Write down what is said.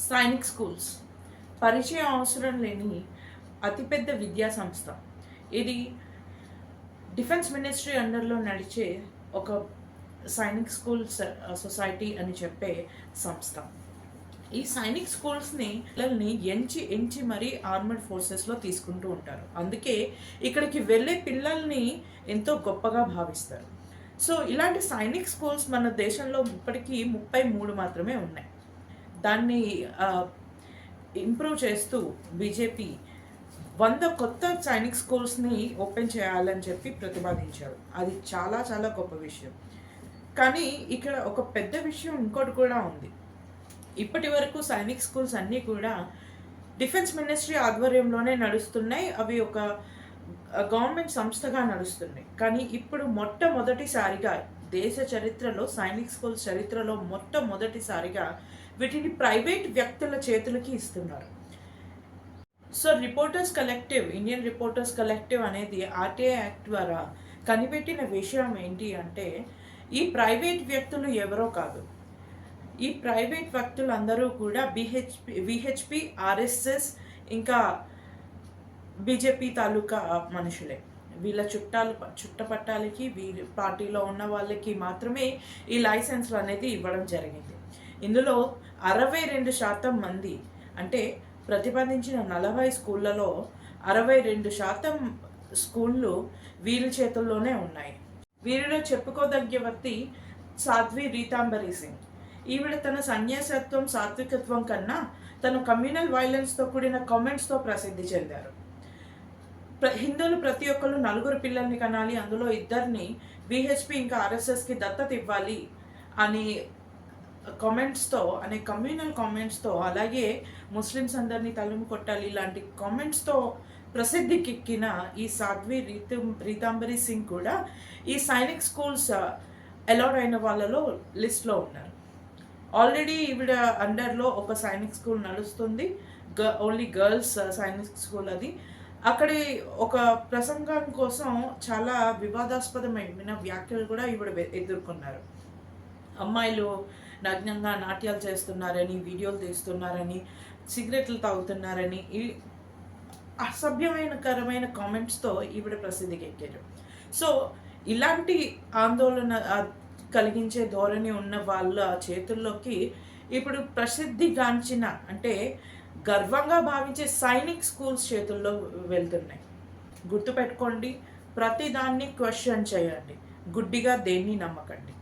Sainik schools పరిచయం అవసరం లేని అతిపెద్ద విద్యా సంస్థ. ఇది డిఫెన్స్ మినిస్ట్రీ అండర్లో నడిచే ఒక సైనిక్ స్కూల్స్ సొసైటీ అని చెప్పే సంస్థ. ఈ సైనిక్ స్కూల్స్ని పిల్లల్ని ఎంచి మరీ ఆర్మడ్ ఫోర్సెస్లో తీసుకుంటూ ఉంటారు. అందుకే ఇక్కడికి వెళ్ళే పిల్లల్ని ఎంతో గొప్పగా భావిస్తారు. సో ఇలాంటి సైనిక్ స్కూల్స్ మన దేశంలో ఇప్పటికీ 33 మాత్రమే ఉన్నాయి. దాన్ని ఇంప్రూవ్ చేస్తూ బీజేపీ 100 కొత్త సైనిక్ స్కూల్స్ని ఓపెన్ చేయాలని చెప్పి ప్రతిపాదించారు. అది చాలా చాలా గొప్ప విషయం. కానీ ఇక్కడ ఒక పెద్ద విషయం ఇంకోటి కూడా ఉంది. ఇప్పటి వరకు సైనిక్ స్కూల్స్ అన్నీ కూడా డిఫెన్స్ మినిస్ట్రీ ఆధ్వర్యంలోనే నడుస్తున్నాయి. అవి ఒక గవర్నమెంట్ సంస్థగా నడుస్తున్నాయి. కానీ ఇప్పుడు మొట్టమొదటిసారిగా దేశ చరిత్రలో సైనిక్ స్కూల్స్ చరిత్రలో మొట్టమొదటిసారిగా వీటిని ప్రైవేట్ వ్యక్తుల చేతులకి ఇస్తున్నారు. సో ఇండియన్ రిపోర్టర్స్ కలెక్టివ్ అనేది ఆర్టీఐ యాక్ట్ ద్వారా కనిపెట్టిన విషయం ఏంటి అంటే, ఈ ప్రైవేట్ వ్యక్తులు ఎవరో కాదు. ఈ ప్రైవేట్ వ్యక్తులు అందరూ కూడా విహెచ్పి, ఆర్ఎస్ఎస్ ఇంకా బీజేపీ తాలూకా మనుషులే. వీళ్ళ చుట్టపట్టాలకి వీళ్ళ పార్టీలో ఉన్న వాళ్ళకి మాత్రమే ఈ లైసెన్స్లు అనేది ఇవ్వడం జరిగింది. ఇందులో 62% మంది, అంటే ప్రతిపాదించిన 40 స్కూళ్ళలో 62% స్కూళ్ళు వీళ్ళ చేతుల్లోనే ఉన్నాయి. వీరిలో చెప్పుకోదగ్గ వ్యక్తి సాధ్వి రీతాంబరి సింగ్. ఈవిడ తన సన్యాసత్వం, సాత్వికత్వం కన్నా తన కమ్యూనల్ వైలెన్స్తో కూడిన కామెంట్స్తో ప్రసిద్ధి చెందారు. హిందువులు ప్రతి ఒక్కరు 4 పిల్లల్ని కనాలి, అందులో 2 విహెచ్పి ఇంకా ఆర్ఎస్ఎస్కి దత్తత ఇవ్వాలి అని కమ్యూనల్ కామెంట్స్తో, అలాగే ముస్లిమ్స్ అందరినీ తలుము కొట్టాలి ఇలాంటి కామెంట్స్తో ప్రసిద్ధికెక్కిన ఈ సాధ్వి రీతాంబరి సింగ్ కూడా ఈ సైనిక్ స్కూల్స్ అలౌడ్ అయిన వాళ్ళలో లిస్ట్లో ఉన్నారు. ఆల్రెడీ ఈవిడ అండర్లో ఒక సైనిక్ స్కూల్ నడుస్తుంది, ఓన్లీ గర్ల్స్ సైనిక్ స్కూల్. అది అక్కడి ఒక ప్రసంగం కోసం చాలా వివాదాస్పదమైన వ్యాఖ్యలు కూడా ఈవిడ ఎదుర్కొన్నారు. అమ్మాయిలు నగ్నంగా నాట్యాలు చేస్తున్నారని, వీడియోలు తీస్తున్నారని, సిగరెట్లు తాగుతున్నారని, ఈ అసభ్యమైనకరమైన కామెంట్స్తో ఈవిడ ప్రసిద్ధికి ఎక్కారు. సో ఇలాంటి ఆందోళన కలిగించే ధోరణి ఉన్న వాళ్ళ చేతుల్లోకి ఇప్పుడు ప్రసిద్ధిగాంచిన, అంటే గర్వంగా భావించే సైనిక్ స్కూల్స్ చేతుల్లో వెళ్తున్నాయి. గుర్తుపెట్టుకోండి, ప్రతిదాన్ని క్వశ్చన్ చేయండి, గుడ్డిగా దేన్ని నమ్మకండి.